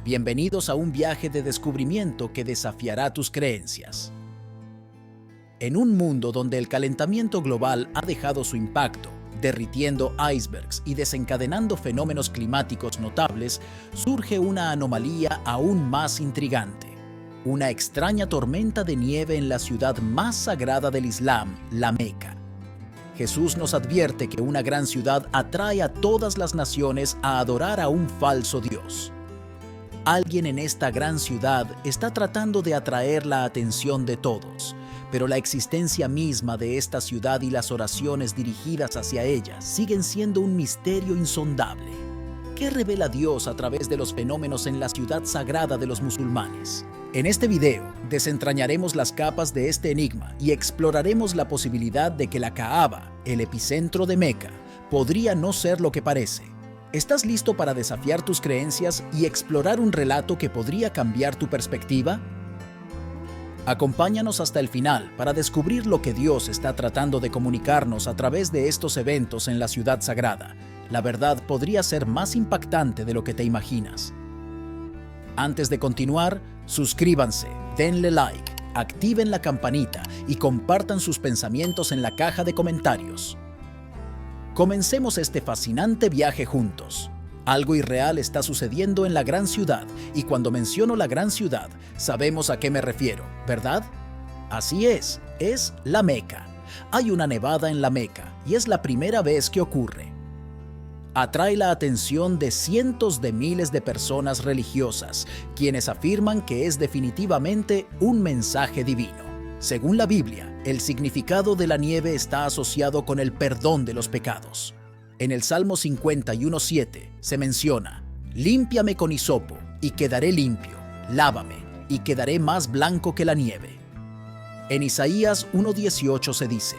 Bienvenidos a un viaje de descubrimiento que desafiará tus creencias. En un mundo donde el calentamiento global ha dejado su impacto, derritiendo icebergs y desencadenando fenómenos climáticos notables, surge una anomalía aún más intrigante. Una extraña tormenta de nieve en la ciudad más sagrada del Islam, la Meca. Jesús nos advierte que una gran ciudad atrae a todas las naciones a adorar a un falso Dios. Alguien en esta gran ciudad está tratando de atraer la atención de todos, pero la existencia misma de esta ciudad y las oraciones dirigidas hacia ella siguen siendo un misterio insondable. ¿Qué revela Dios a través de los fenómenos en la ciudad sagrada de los musulmanes? En este video desentrañaremos las capas de este enigma y exploraremos la posibilidad de que la Kaaba, el epicentro de Meca, podría no ser lo que parece. ¿Estás listo para desafiar tus creencias y explorar un relato que podría cambiar tu perspectiva? Acompáñanos hasta el final para descubrir lo que Dios está tratando de comunicarnos a través de estos eventos en la ciudad sagrada. La verdad podría ser más impactante de lo que te imaginas. Antes de continuar, suscríbanse, denle like, activen la campanita y compartan sus pensamientos en la caja de comentarios. Comencemos este fascinante viaje juntos. Algo irreal está sucediendo en la gran ciudad, y cuando menciono la gran ciudad, sabemos a qué me refiero, ¿verdad? Así es la Meca. Hay una nevada en la Meca, y es la primera vez que ocurre. Atrae la atención de cientos de miles de personas religiosas, quienes afirman que es definitivamente un mensaje divino. Según la Biblia, el significado de la nieve está asociado con el perdón de los pecados. En el Salmo 51:7 se menciona: «Límpiame con hisopo, y quedaré limpio, lávame, y quedaré más blanco que la nieve». En Isaías 1:18 se dice: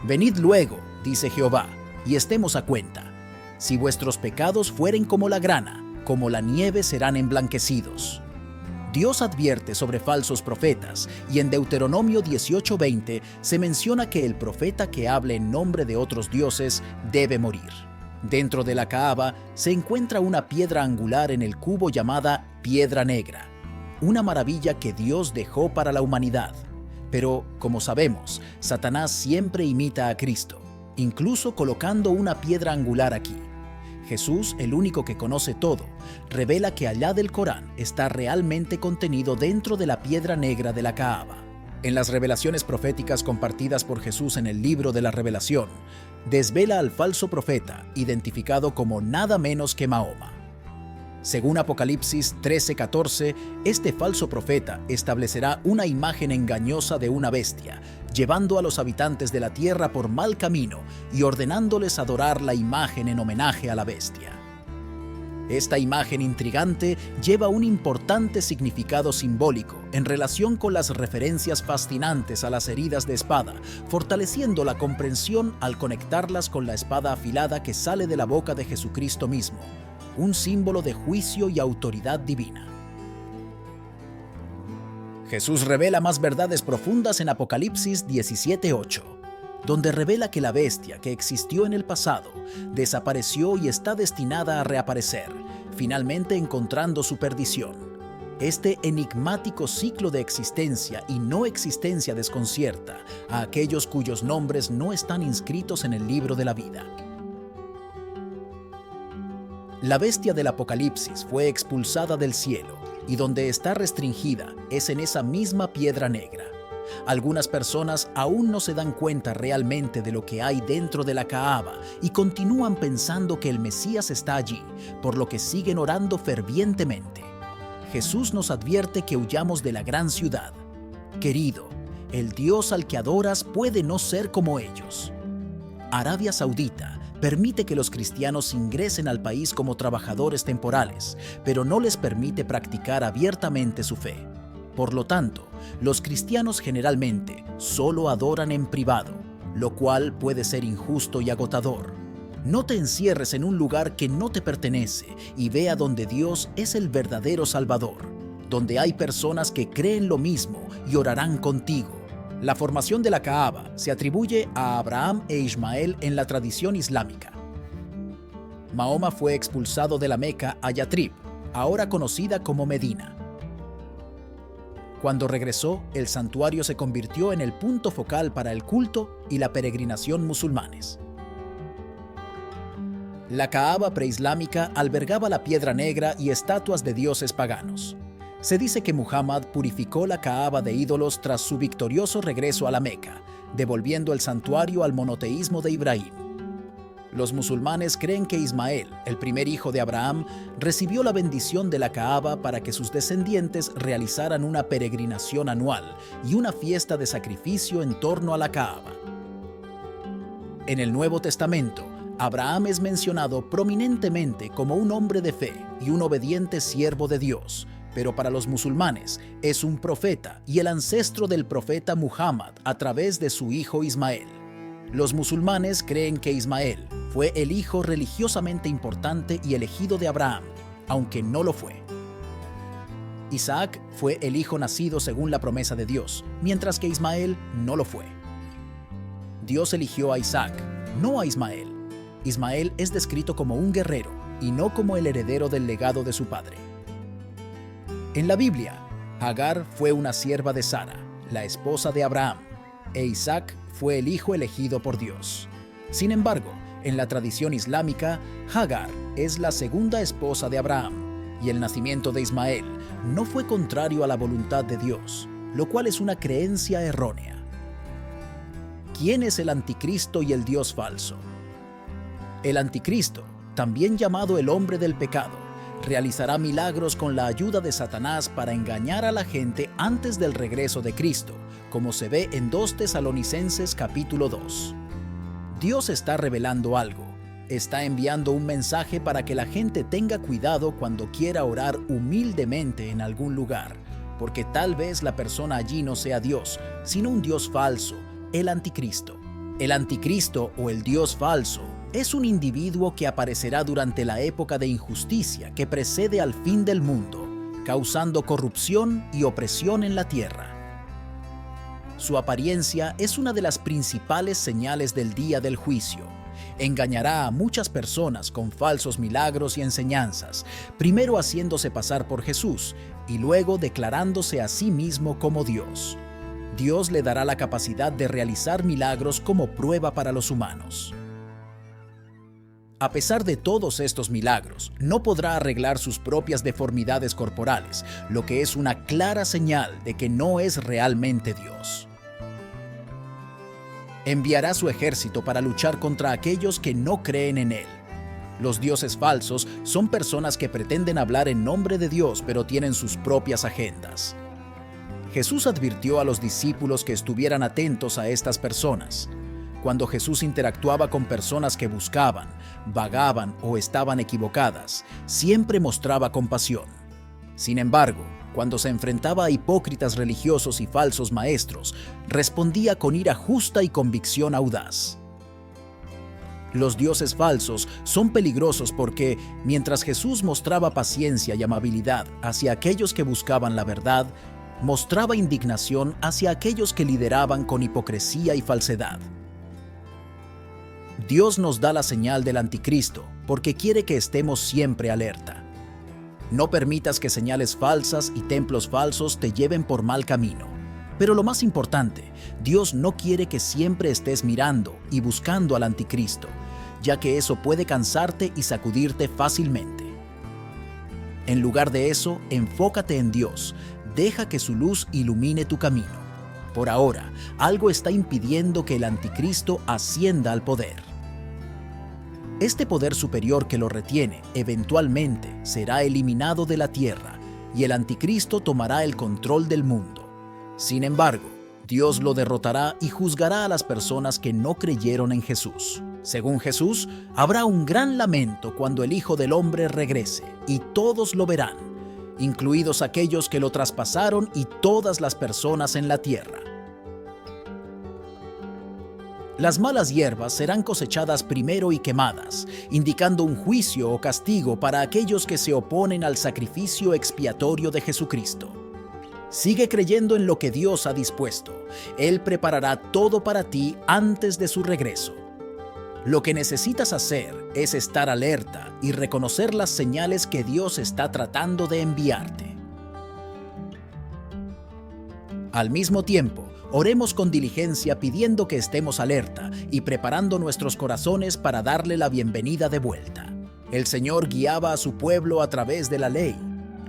«Venid luego, dice Jehová, y estemos a cuenta. Si vuestros pecados fueren como la grana, como la nieve serán emblanquecidos». Dios advierte sobre falsos profetas, y en Deuteronomio 18:20 se menciona que el profeta que hable en nombre de otros dioses debe morir. Dentro de la Kaaba se encuentra una piedra angular en el cubo llamada Piedra Negra, una maravilla que Dios dejó para la humanidad. Pero, como sabemos, Satanás siempre imita a Cristo, incluso colocando una piedra angular aquí. Jesús, el único que conoce todo, revela que allá del Corán está realmente contenido dentro de la piedra negra de la Kaaba. En las revelaciones proféticas compartidas por Jesús en el libro de la Revelación, desvela al falso profeta, identificado como nada menos que Mahoma. Según Apocalipsis 13:14, este falso profeta establecerá una imagen engañosa de una bestia, llevando a los habitantes de la tierra por mal camino y ordenándoles adorar la imagen en homenaje a la bestia. Esta imagen intrigante lleva un importante significado simbólico en relación con las referencias fascinantes a las heridas de espada, fortaleciendo la comprensión al conectarlas con la espada afilada que sale de la boca de Jesucristo mismo, un símbolo de juicio y autoridad divina. Jesús revela más verdades profundas en Apocalipsis 17:8, donde revela que la bestia que existió en el pasado desapareció y está destinada a reaparecer, finalmente encontrando su perdición. Este enigmático ciclo de existencia y no existencia desconcierta a aquellos cuyos nombres no están inscritos en el libro de la vida. La bestia del Apocalipsis fue expulsada del cielo, y donde está restringida es en esa misma piedra negra. Algunas personas aún no se dan cuenta realmente de lo que hay dentro de la Kaaba y continúan pensando que el Mesías está allí, por lo que siguen orando fervientemente. Jesús nos advierte que huyamos de la gran ciudad. Querido, el Dios al que adoras puede no ser como ellos. Arabia Saudita permite que los cristianos ingresen al país como trabajadores temporales, pero no les permite practicar abiertamente su fe. Por lo tanto, los cristianos generalmente solo adoran en privado, lo cual puede ser injusto y agotador. No te encierres en un lugar que no te pertenece y ve a donde Dios es el verdadero Salvador, donde hay personas que creen lo mismo y orarán contigo. La formación de la Kaaba se atribuye a Abraham e Ismael en la tradición islámica. Mahoma fue expulsado de la Meca a Yatrib, ahora conocida como Medina. Cuando regresó, el santuario se convirtió en el punto focal para el culto y la peregrinación musulmanes. La Kaaba preislámica albergaba la piedra negra y estatuas de dioses paganos. Se dice que Muhammad purificó la Kaaba de ídolos tras su victorioso regreso a la Meca, devolviendo el santuario al monoteísmo de Ibrahim. Los musulmanes creen que Ismael, el primer hijo de Abraham, recibió la bendición de la Kaaba para que sus descendientes realizaran una peregrinación anual y una fiesta de sacrificio en torno a la Kaaba. En el Nuevo Testamento, Abraham es mencionado prominentemente como un hombre de fe y un obediente siervo de Dios, pero para los musulmanes es un profeta y el ancestro del profeta Muhammad a través de su hijo Ismael. Los musulmanes creen que Ismael fue el hijo religiosamente importante y elegido de Abraham, aunque no lo fue. Isaac fue el hijo nacido según la promesa de Dios, mientras que Ismael no lo fue. Dios eligió a Isaac, no a Ismael. Ismael es descrito como un guerrero y no como el heredero del legado de su padre. En la Biblia, Agar fue una sierva de Sara, la esposa de Abraham, e Isaac fue el hijo elegido por Dios. Sin embargo, en la tradición islámica, Agar es la segunda esposa de Abraham, y el nacimiento de Ismael no fue contrario a la voluntad de Dios, lo cual es una creencia errónea. ¿Quién es el anticristo y el Dios falso? El anticristo, también llamado el hombre del pecado, realizará milagros con la ayuda de Satanás para engañar a la gente antes del regreso de Cristo, como se ve en 2 Tesalonicenses capítulo 2. Dios está revelando algo, está enviando un mensaje para que la gente tenga cuidado cuando quiera orar humildemente en algún lugar, porque tal vez la persona allí no sea Dios, sino un Dios falso, el anticristo. El anticristo o el Dios falso es un individuo que aparecerá durante la época de injusticia que precede al fin del mundo, causando corrupción y opresión en la tierra. Su apariencia es una de las principales señales del día del juicio. Engañará a muchas personas con falsos milagros y enseñanzas, primero haciéndose pasar por Jesús y luego declarándose a sí mismo como Dios. Dios le dará la capacidad de realizar milagros como prueba para los humanos. A pesar de todos estos milagros, no podrá arreglar sus propias deformidades corporales, lo que es una clara señal de que no es realmente Dios. Enviará su ejército para luchar contra aquellos que no creen en Él. Los dioses falsos son personas que pretenden hablar en nombre de Dios, pero tienen sus propias agendas. Jesús advirtió a los discípulos que estuvieran atentos a estas personas. Cuando Jesús interactuaba con personas que buscaban, vagaban o estaban equivocadas, siempre mostraba compasión. Sin embargo, cuando se enfrentaba a hipócritas religiosos y falsos maestros, respondía con ira justa y convicción audaz. Los dioses falsos son peligrosos porque, mientras Jesús mostraba paciencia y amabilidad hacia aquellos que buscaban la verdad, mostraba indignación hacia aquellos que lideraban con hipocresía y falsedad. Dios nos da la señal del anticristo porque quiere que estemos siempre alerta. No permitas que señales falsas y templos falsos te lleven por mal camino. Pero lo más importante, Dios no quiere que siempre estés mirando y buscando al anticristo, ya que eso puede cansarte y sacudirte fácilmente. En lugar de eso, enfócate en Dios. Deja que su luz ilumine tu camino. Por ahora, algo está impidiendo que el anticristo ascienda al poder. Este poder superior que lo retiene, eventualmente será eliminado de la tierra y el anticristo tomará el control del mundo. Sin embargo, Dios lo derrotará y juzgará a las personas que no creyeron en Jesús. Según Jesús, habrá un gran lamento cuando el Hijo del Hombre regrese, y todos lo verán, incluidos aquellos que lo traspasaron y todas las personas en la tierra. Las malas hierbas serán cosechadas primero y quemadas, indicando un juicio o castigo para aquellos que se oponen al sacrificio expiatorio de Jesucristo. Sigue creyendo en lo que Dios ha dispuesto. Él preparará todo para ti antes de su regreso. Lo que necesitas hacer es estar alerta y reconocer las señales que Dios está tratando de enviarte. Al mismo tiempo, oremos con diligencia pidiendo que estemos alerta y preparando nuestros corazones para darle la bienvenida de vuelta. El Señor guiaba a su pueblo a través de la ley,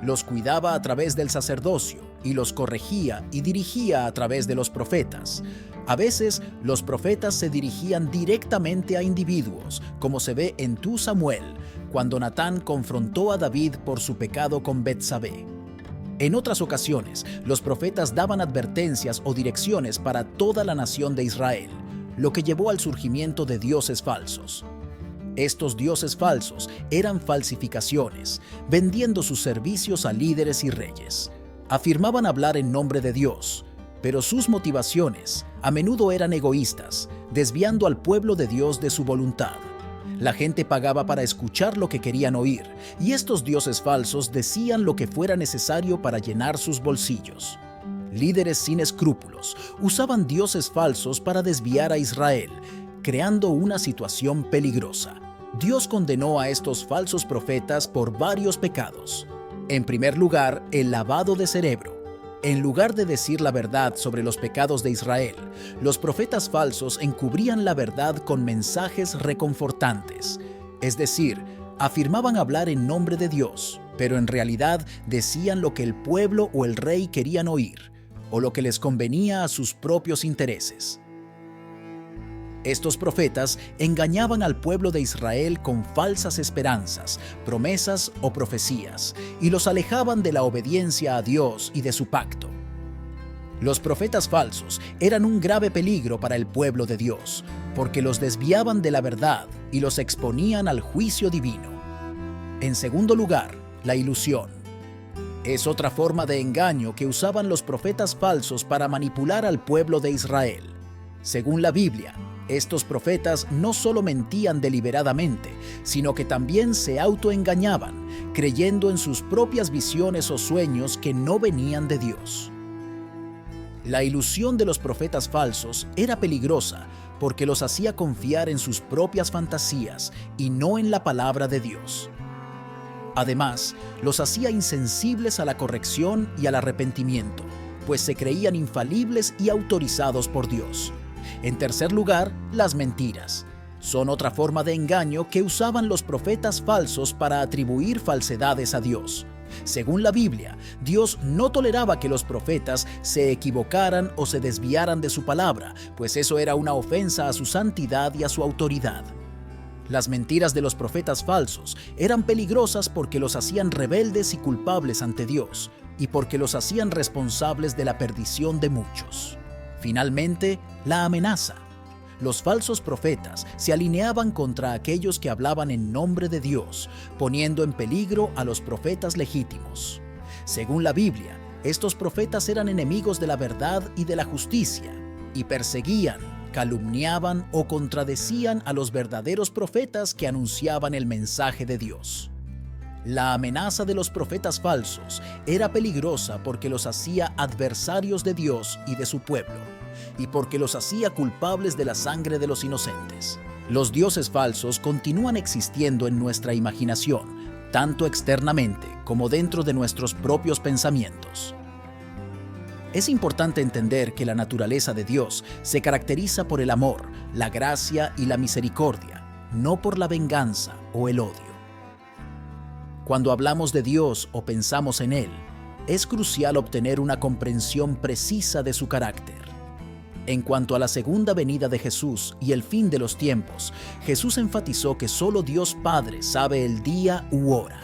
los cuidaba a través del sacerdocio y los corregía y dirigía a través de los profetas. A veces, los profetas se dirigían directamente a individuos, como se ve en 2 Samuel, cuando Natán confrontó a David por su pecado con Betsabé. En otras ocasiones, los profetas daban advertencias o direcciones para toda la nación de Israel, lo que llevó al surgimiento de dioses falsos. Estos dioses falsos eran falsificaciones, vendiendo sus servicios a líderes y reyes. Afirmaban hablar en nombre de Dios, pero sus motivaciones a menudo eran egoístas, desviando al pueblo de Dios de su voluntad. La gente pagaba para escuchar lo que querían oír, y estos dioses falsos decían lo que fuera necesario para llenar sus bolsillos. Líderes sin escrúpulos usaban dioses falsos para desviar a Israel, creando una situación peligrosa. Dios condenó a estos falsos profetas por varios pecados. En primer lugar, el lavado de cerebro. En lugar de decir la verdad sobre los pecados de Israel, los profetas falsos encubrían la verdad con mensajes reconfortantes. Es decir, afirmaban hablar en nombre de Dios, pero en realidad decían lo que el pueblo o el rey querían oír, o lo que les convenía a sus propios intereses. Estos profetas engañaban al pueblo de Israel con falsas esperanzas, promesas o profecías, y los alejaban de la obediencia a Dios y de su pacto. Los profetas falsos eran un grave peligro para el pueblo de Dios, porque los desviaban de la verdad y los exponían al juicio divino. En segundo lugar, la ilusión. Es otra forma de engaño que usaban los profetas falsos para manipular al pueblo de Israel. Según la Biblia, estos profetas no solo mentían deliberadamente, sino que también se autoengañaban, creyendo en sus propias visiones o sueños que no venían de Dios. La ilusión de los profetas falsos era peligrosa porque los hacía confiar en sus propias fantasías y no en la palabra de Dios. Además, los hacía insensibles a la corrección y al arrepentimiento, pues se creían infalibles y autorizados por Dios. En tercer lugar, las mentiras. Son otra forma de engaño que usaban los profetas falsos para atribuir falsedades a Dios. Según la Biblia, Dios no toleraba que los profetas se equivocaran o se desviaran de su palabra, pues eso era una ofensa a su santidad y a su autoridad. Las mentiras de los profetas falsos eran peligrosas porque los hacían rebeldes y culpables ante Dios, y porque los hacían responsables de la perdición de muchos. Finalmente, la amenaza. Los falsos profetas se alineaban contra aquellos que hablaban en nombre de Dios, poniendo en peligro a los profetas legítimos. Según la Biblia, estos profetas eran enemigos de la verdad y de la justicia, y perseguían, calumniaban o contradecían a los verdaderos profetas que anunciaban el mensaje de Dios. La amenaza de los profetas falsos era peligrosa porque los hacía adversarios de Dios y de su pueblo, y porque los hacía culpables de la sangre de los inocentes. Los dioses falsos continúan existiendo en nuestra imaginación, tanto externamente como dentro de nuestros propios pensamientos. Es importante entender que la naturaleza de Dios se caracteriza por el amor, la gracia y la misericordia, no por la venganza o el odio. Cuando hablamos de Dios o pensamos en Él, es crucial obtener una comprensión precisa de su carácter. En cuanto a la segunda venida de Jesús y el fin de los tiempos, Jesús enfatizó que solo Dios Padre sabe el día u hora.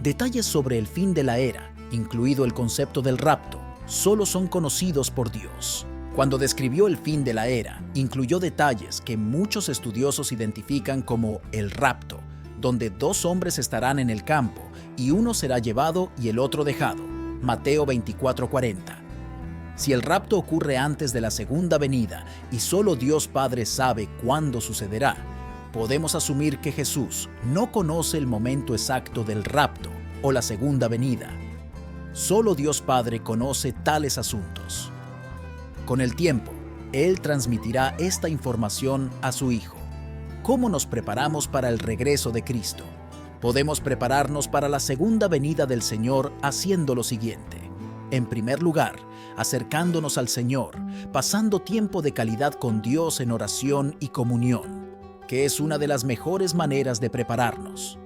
Detalles sobre el fin de la era, incluido el concepto del rapto, solo son conocidos por Dios. Cuando describió el fin de la era, incluyó detalles que muchos estudiosos identifican como el rapto, donde 2 hombres estarán en el campo y uno será llevado y el otro dejado. Mateo 24:40. Si el rapto ocurre antes de la segunda venida y solo Dios Padre sabe cuándo sucederá, podemos asumir que Jesús no conoce el momento exacto del rapto o la segunda venida. Solo Dios Padre conoce tales asuntos. Con el tiempo, Él transmitirá esta información a su Hijo. cómo nos preparamos para el regreso de Cristo. Podemos prepararnos para la segunda venida del Señor haciendo lo siguiente. En primer lugar, acercándonos al Señor, pasando tiempo de calidad con Dios en oración y comunión, que es una de las mejores maneras de prepararnos.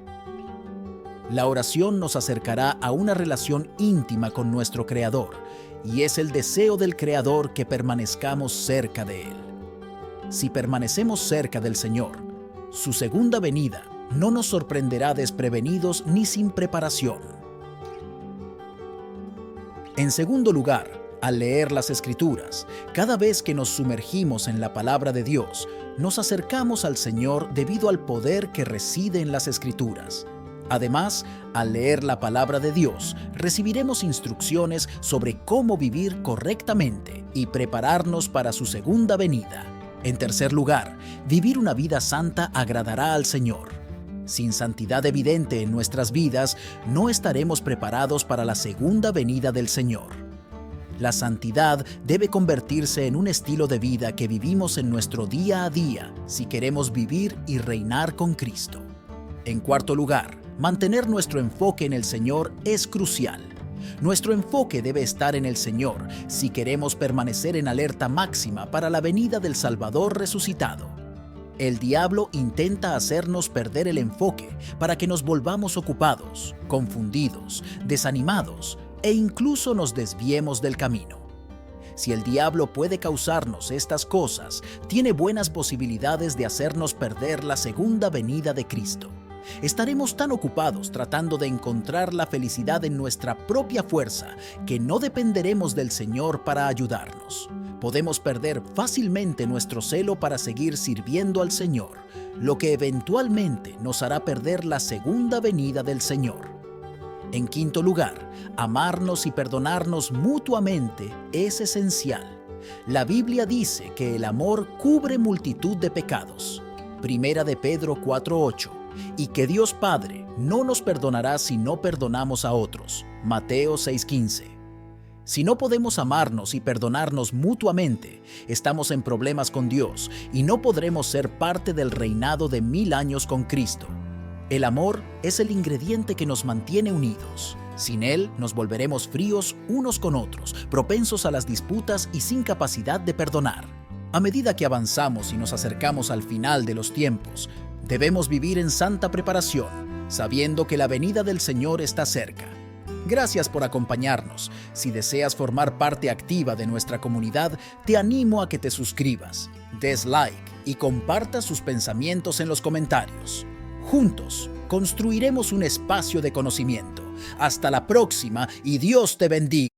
La oración nos acercará a una relación íntima con nuestro Creador, y es el deseo del Creador que permanezcamos cerca de Él. Si permanecemos cerca del Señor, su segunda venida no nos sorprenderá desprevenidos ni sin preparación. En segundo lugar, al leer las Escrituras, cada vez que nos sumergimos en la palabra de Dios, nos acercamos al Señor debido al poder que reside en las Escrituras. Además, al leer la palabra de Dios, recibiremos instrucciones sobre cómo vivir correctamente y prepararnos para su segunda venida. En tercer lugar, vivir una vida santa agradará al Señor. Sin santidad evidente en nuestras vidas, no estaremos preparados para la segunda venida del Señor. La santidad debe convertirse en un estilo de vida que vivimos en nuestro día a día si queremos vivir y reinar con Cristo. En cuarto lugar, mantener nuestro enfoque en el Señor es crucial. Nuestro enfoque debe estar en el Señor si queremos permanecer en alerta máxima para la venida del Salvador resucitado. El diablo intenta hacernos perder el enfoque para que nos volvamos ocupados, confundidos, desanimados e incluso nos desviemos del camino. Si el diablo puede causarnos estas cosas, tiene buenas posibilidades de hacernos perder la segunda venida de Cristo. Estaremos tan ocupados tratando de encontrar la felicidad en nuestra propia fuerza que no dependeremos del Señor para ayudarnos. Podemos perder fácilmente nuestro celo para seguir sirviendo al Señor, lo que eventualmente nos hará perder la segunda venida del Señor. En quinto lugar, amarnos y perdonarnos mutuamente es esencial. La Biblia dice que el amor cubre multitud de pecados. Primera de Pedro 4:8. Y que Dios Padre no nos perdonará si no perdonamos a otros. Mateo 6:15. Si no podemos amarnos y perdonarnos mutuamente, estamos en problemas con Dios y no podremos ser parte del reinado de 1000 años con Cristo. El amor es el ingrediente que nos mantiene unidos. Sin él, nos volveremos fríos unos con otros, propensos a las disputas y sin capacidad de perdonar. A medida que avanzamos y nos acercamos al final de los tiempos, debemos vivir en santa preparación, sabiendo que la venida del Señor está cerca. Gracias por acompañarnos. Si deseas formar parte activa de nuestra comunidad, te animo a que te suscribas, des like y compartas sus pensamientos en los comentarios. Juntos, construiremos un espacio de conocimiento. Hasta la próxima y Dios te bendiga.